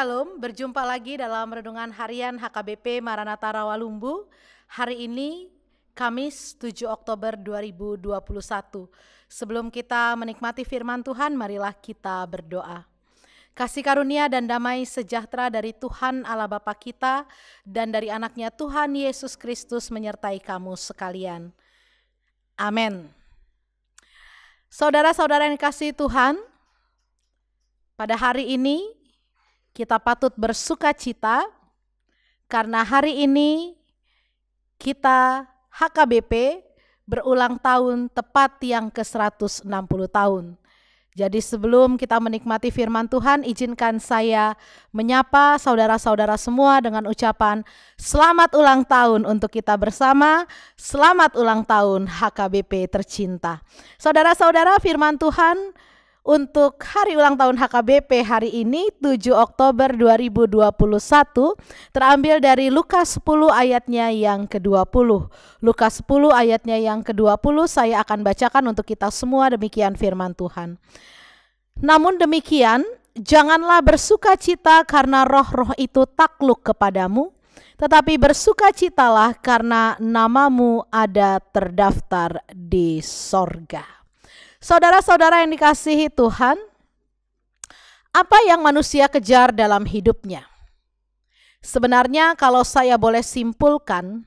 Shalom, berjumpa lagi dalam renungan harian HKBP Maranatha Rawalumbu. Hari ini Kamis 7 Oktober 2021. Sebelum kita menikmati firman Tuhan, marilah kita berdoa. Kasih karunia dan damai sejahtera dari Tuhan Allah Bapa kita dan dari anaknya Tuhan Yesus Kristus menyertai kamu sekalian. Amin. Saudara-saudara yang dikasihi Tuhan, pada hari ini kita patut bersuka cita karena hari ini kita HKBP berulang tahun tepat yang ke-160 tahun. Jadi sebelum kita menikmati firman Tuhan, izinkan saya menyapa saudara-saudara semua dengan ucapan selamat ulang tahun untuk kita bersama. Selamat ulang tahun HKBP tercinta. Saudara-saudara, firman Tuhan untuk hari ulang tahun HKBP hari ini 7 Oktober 2021 terambil dari Lukas 10 ayatnya yang ke-20. Lukas 10 ayatnya yang ke-20 saya akan bacakan untuk kita semua, demikian firman Tuhan. Namun demikian, janganlah bersukacita karena roh-roh itu takluk kepadamu, tetapi bersukacitalah karena namamu ada terdaftar di sorga. Saudara-saudara yang dikasihi Tuhan, apa yang manusia kejar dalam hidupnya? Sebenarnya kalau saya boleh simpulkan,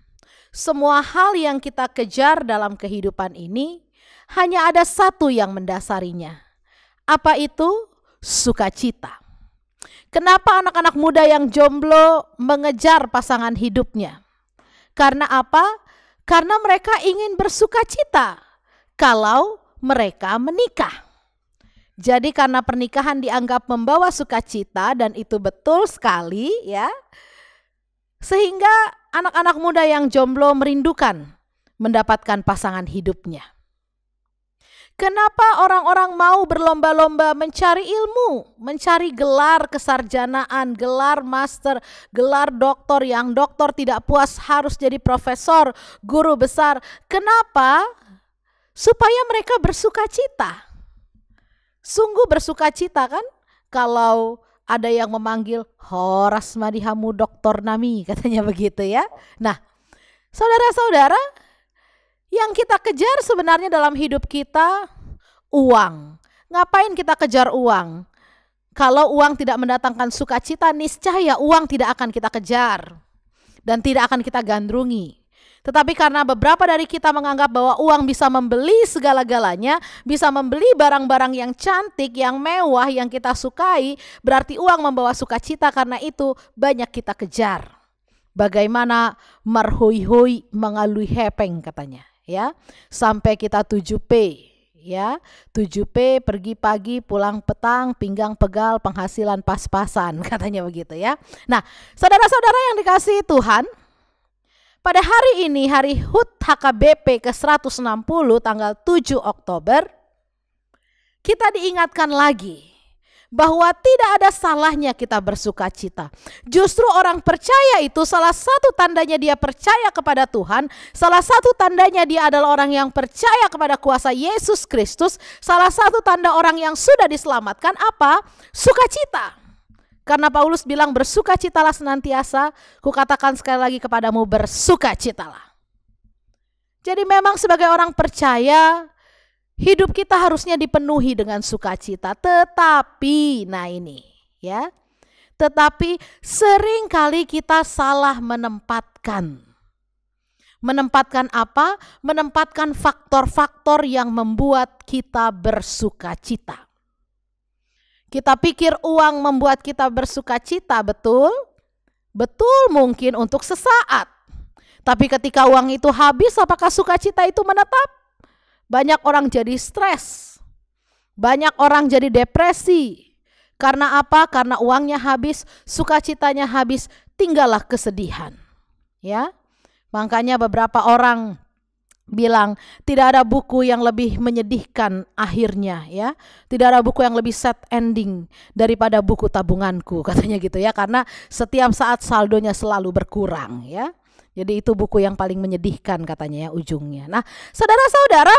semua hal yang kita kejar dalam kehidupan ini hanya ada satu yang mendasarinya. Apa itu? Sukacita. Kenapa anak-anak muda yang jomblo mengejar pasangan hidupnya? Karena apa? Karena mereka ingin bersukacita kalau mereka menikah. Jadi karena pernikahan dianggap membawa sukacita, dan itu betul sekali ya, sehingga anak-anak muda yang jomblo merindukan mendapatkan pasangan hidupnya. Kenapa orang-orang mau berlomba-lomba mencari ilmu, mencari gelar kesarjanaan, gelar master, gelar doktor, yang doktor tidak puas harus jadi profesor, guru besar. Kenapa? Supaya mereka bersukacita. Sungguh bersukacita kan kalau ada yang memanggil Horas Madihamu Doktor Nami, katanya begitu ya. Nah, saudara-saudara, yang kita kejar sebenarnya dalam hidup kita uang. Ngapain kita kejar uang? Kalau uang tidak mendatangkan sukacita, niscaya uang tidak akan kita kejar dan tidak akan kita gandrungi. Tetapi karena beberapa dari kita menganggap bahwa uang bisa membeli segala-galanya, bisa membeli barang-barang yang cantik, yang mewah, yang kita sukai, berarti uang membawa sukacita, karena itu banyak kita kejar. Bagaimana marhui-hui mengalui hepeng katanya ya. Sampai kita 7P ya. 7P, pergi pagi, pulang petang, pinggang pegal, penghasilan pas-pasan, katanya begitu ya. Nah, saudara-saudara yang dikasihi Tuhan, pada hari ini, hari HUT HKBP ke-160 tanggal 7 Oktober, kita diingatkan lagi bahwa tidak ada salahnya kita bersukacita. Justru orang percaya itu salah satu tandanya dia percaya kepada Tuhan, salah satu tandanya dia adalah orang yang percaya kepada kuasa Yesus Kristus, salah satu tanda orang yang sudah diselamatkan apa? Sukacita. Karena Paulus bilang bersukacitalah senantiasa, kukatakan sekali lagi kepadamu bersukacitalah. Jadi memang sebagai orang percaya, hidup kita harusnya dipenuhi dengan sukacita. Tetapi, nah ini ya, tetapi seringkali kita salah menempatkan. Menempatkan apa? Menempatkan faktor-faktor yang membuat kita bersukacita. Kita pikir uang membuat kita bersukacita, betul? Betul mungkin untuk sesaat. Tapi ketika uang itu habis, apakah sukacita itu menetap? Banyak orang jadi stres. Banyak orang jadi depresi. Karena apa? Karena uangnya habis, sukacitanya habis, tinggallah kesedihan. Ya. Makanya beberapa orang bilang tidak ada buku yang lebih menyedihkan akhirnya ya, tidak ada buku yang lebih sad ending daripada buku tabunganku, katanya gitu ya, karena setiap saat saldonya selalu berkurang ya. Jadi itu buku yang paling menyedihkan katanya ya ujungnya. Nah, saudara-saudara,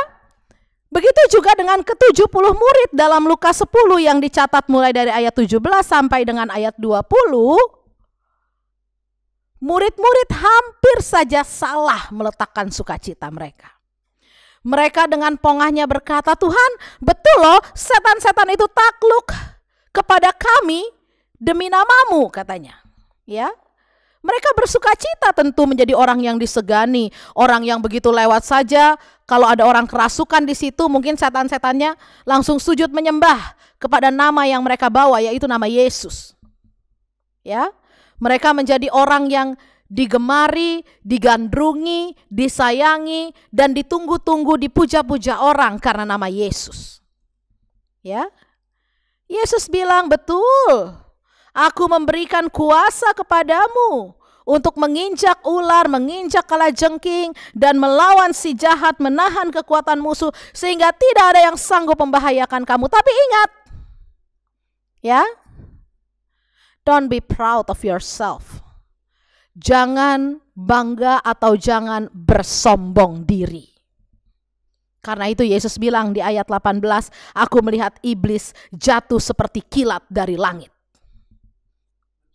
Begitu juga dengan ke-70 murid dalam Lukas 10 yang dicatat mulai dari ayat 17 sampai dengan ayat 20. Murid-murid hampir saja salah meletakkan sukacita mereka. Mereka dengan pongahnya berkata, Tuhan, betul loh, setan-setan itu takluk kepada kami demi namamu, katanya. Ya, mereka bersukacita tentu menjadi orang yang disegani, orang yang begitu lewat saja. Kalau ada orang kerasukan di situ, mungkin setan-setannya langsung sujud menyembah kepada nama yang mereka bawa, yaitu nama Yesus. Ya, mereka menjadi orang yang digemari, digandrungi, disayangi, dan ditunggu-tunggu, dipuja-puja orang karena nama Yesus. Ya, Yesus bilang, betul, aku memberikan kuasa kepadamu untuk menginjak ular, menginjak kalajengking, dan melawan si jahat, menahan kekuatan musuh, sehingga tidak ada yang sanggup membahayakan kamu. Tapi ingat, ya, don't be proud of yourself. Jangan bangga atau jangan bersombong diri. Karena itu Yesus bilang di ayat 18, aku melihat iblis jatuh seperti kilat dari langit.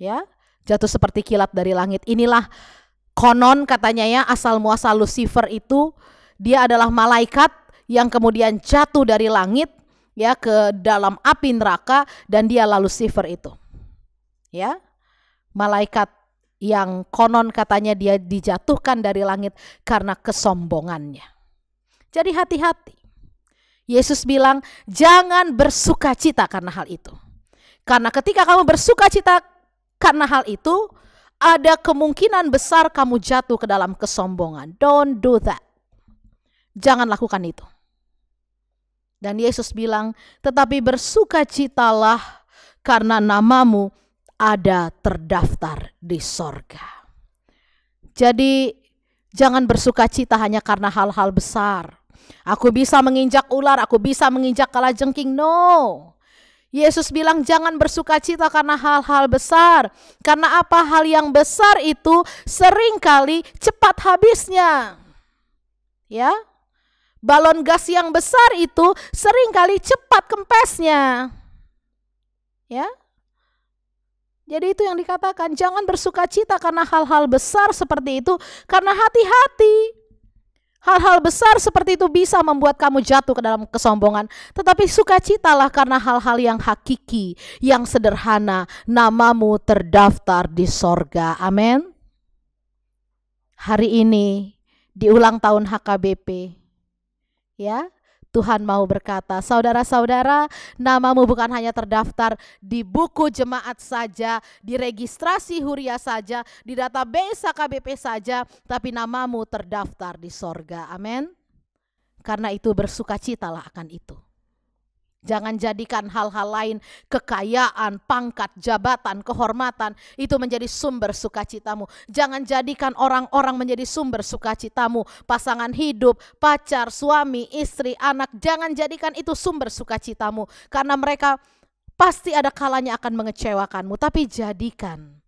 Ya, jatuh seperti kilat dari langit. Inilah konon katanya ya, asal muasal Lucifer itu, dia adalah malaikat yang kemudian jatuh dari langit ya ke dalam api neraka, dan dialah Lucifer itu. Ya, malaikat yang konon katanya dia dijatuhkan dari langit karena kesombongannya. Jadi hati-hati. Yesus bilang jangan bersukacita karena hal itu. Karena ketika kamu bersukacita karena hal itu, ada kemungkinan besar kamu jatuh ke dalam kesombongan. Don't do that. Jangan lakukan itu. Dan Yesus bilang, tetapi bersukacitalah karena namamu ada terdaftar di sorga. Jadi jangan bersukacita hanya karena hal-hal besar. Aku bisa menginjak ular, aku bisa menginjak kalajengking. No. Yesus bilang jangan bersukacita karena hal-hal besar. Karena apa? Hal yang besar itu seringkali cepat habisnya. Ya. Balon gas yang besar itu seringkali cepat kempesnya. Ya. Jadi itu yang dikatakan, jangan bersukacita karena hal-hal besar seperti itu, karena hati-hati. Hal-hal besar seperti itu bisa membuat kamu jatuh ke dalam kesombongan. Tetapi sukacitalah karena hal-hal yang hakiki, yang sederhana. Namamu terdaftar di sorga. Amin. Hari ini di ulang tahun HKBP, ya, Tuhan mau berkata, saudara-saudara, namamu bukan hanya terdaftar di buku jemaat saja, di registrasi Huria saja, di database HKBP saja, tapi namamu terdaftar di sorga. Amin. Karena itu bersukacitalah akan itu. Jangan jadikan hal-hal lain, kekayaan, pangkat, jabatan, kehormatan, itu menjadi sumber sukacitamu. Jangan jadikan orang-orang menjadi sumber sukacitamu. Pasangan hidup, pacar, suami, istri, anak, jangan jadikan itu sumber sukacitamu. Karena mereka pasti ada kalanya akan mengecewakanmu. Tapi jadikan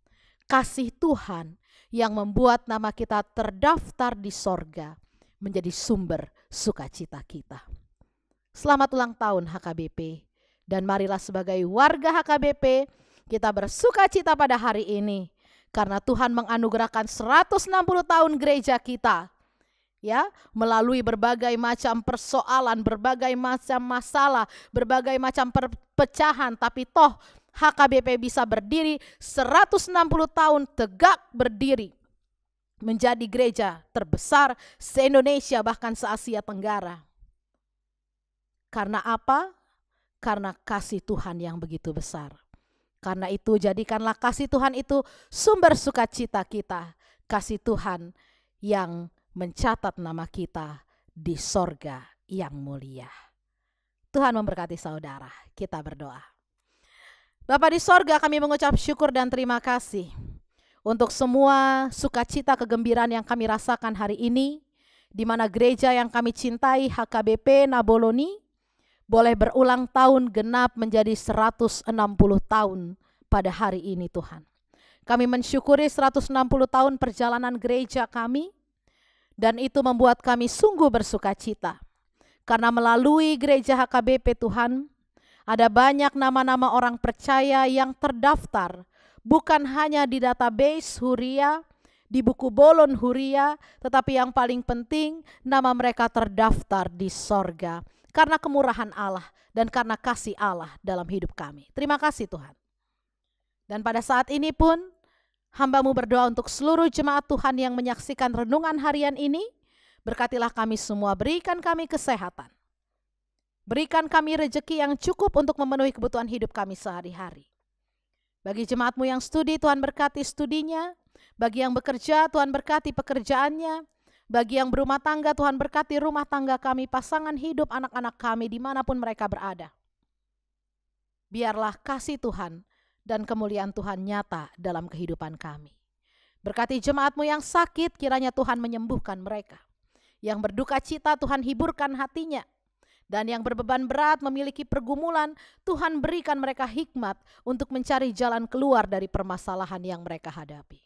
kasih Tuhan yang membuat nama kita terdaftar di sorga menjadi sumber sukacita kita. Selamat ulang tahun HKBP, dan marilah sebagai warga HKBP kita bersukacita pada hari ini karena Tuhan menganugerahkan 160 tahun gereja kita, ya, melalui berbagai macam persoalan, berbagai macam masalah, berbagai macam perpecahan, tapi toh HKBP bisa berdiri 160 tahun tegak berdiri menjadi gereja terbesar se-Indonesia bahkan se-Asia Tenggara. Karena apa? Karena kasih Tuhan yang begitu besar. Karena itu jadikanlah kasih Tuhan itu sumber sukacita kita. Kasih Tuhan yang mencatat nama kita di sorga yang mulia. Tuhan memberkati saudara. Kita berdoa. Bapa di sorga, kami mengucap syukur dan terima kasih untuk semua sukacita kegembiraan yang kami rasakan hari ini, di mana gereja yang kami cintai HKBP Naboloni boleh berulang tahun genap menjadi 160 tahun pada hari ini Tuhan. Kami mensyukuri 160 tahun perjalanan gereja kami, dan itu membuat kami sungguh bersukacita. Karena melalui gereja HKBP Tuhan, ada banyak nama-nama orang percaya yang terdaftar, bukan hanya di database Huria, di buku bolon Huria, tetapi yang paling penting nama mereka terdaftar di sorga. Karena kemurahan Allah dan karena kasih Allah dalam hidup kami. Terima kasih Tuhan. Dan pada saat ini pun, hamba-Mu berdoa untuk seluruh jemaat Tuhan yang menyaksikan renungan harian ini. Berkatilah kami semua, berikan kami kesehatan. Berikan kami rejeki yang cukup untuk memenuhi kebutuhan hidup kami sehari-hari. Bagi jemaat-Mu yang studi, Tuhan berkati studinya. Bagi yang bekerja, Tuhan berkati pekerjaannya. Bagi yang berumah tangga, Tuhan berkati rumah tangga kami, pasangan hidup anak-anak kami dimanapun mereka berada. Biarlah kasih Tuhan dan kemuliaan Tuhan nyata dalam kehidupan kami. Berkati jemaat-Mu yang sakit, kiranya Tuhan menyembuhkan mereka. Yang berduka cita, Tuhan hiburkan hatinya. Dan yang berbeban berat memiliki pergumulan, Tuhan berikan mereka hikmat untuk mencari jalan keluar dari permasalahan yang mereka hadapi.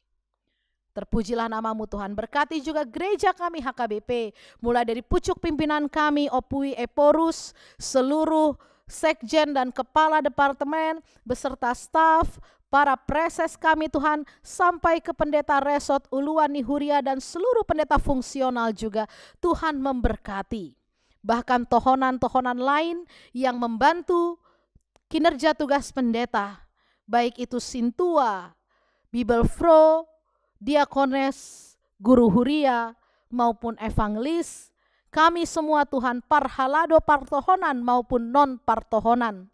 Terpujilah nama-Mu Tuhan, berkati juga gereja kami HKBP, mulai dari pucuk pimpinan kami, Opui Eporus, seluruh sekjen dan kepala departemen, beserta staf, para preses kami Tuhan, sampai ke pendeta Resort Uluwani Huria dan seluruh pendeta fungsional juga, Tuhan memberkati. Bahkan tohonan-tohonan lain yang membantu kinerja tugas pendeta, baik itu Sintua, Bibelfro, Diakones, Guru Huria, maupun Evangelis, kami semua Tuhan, parhalado partohonan maupun non-partohonan.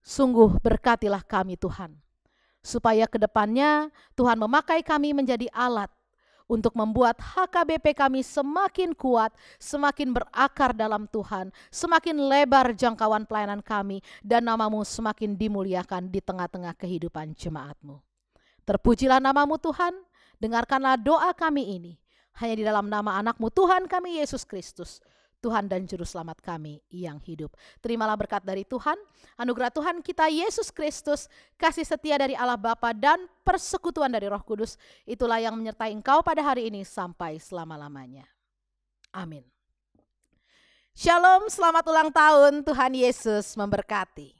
Sungguh berkatilah kami Tuhan, supaya kedepannya Tuhan memakai kami menjadi alat untuk membuat HKBP kami semakin kuat, semakin berakar dalam Tuhan, semakin lebar jangkauan pelayanan kami, dan nama-Mu semakin dimuliakan di tengah-tengah kehidupan jemaat-Mu. Terpujilah nama-Mu Tuhan, dengarkanlah doa kami ini, hanya di dalam nama anak-Mu Tuhan kami Yesus Kristus, Tuhan dan Juru Selamat kami yang hidup. Terimalah berkat dari Tuhan, anugerah Tuhan kita Yesus Kristus, kasih setia dari Allah Bapa dan persekutuan dari Roh Kudus, itulah yang menyertai engkau pada hari ini sampai selama-lamanya. Amin. Shalom, selamat ulang tahun, Tuhan Yesus memberkati.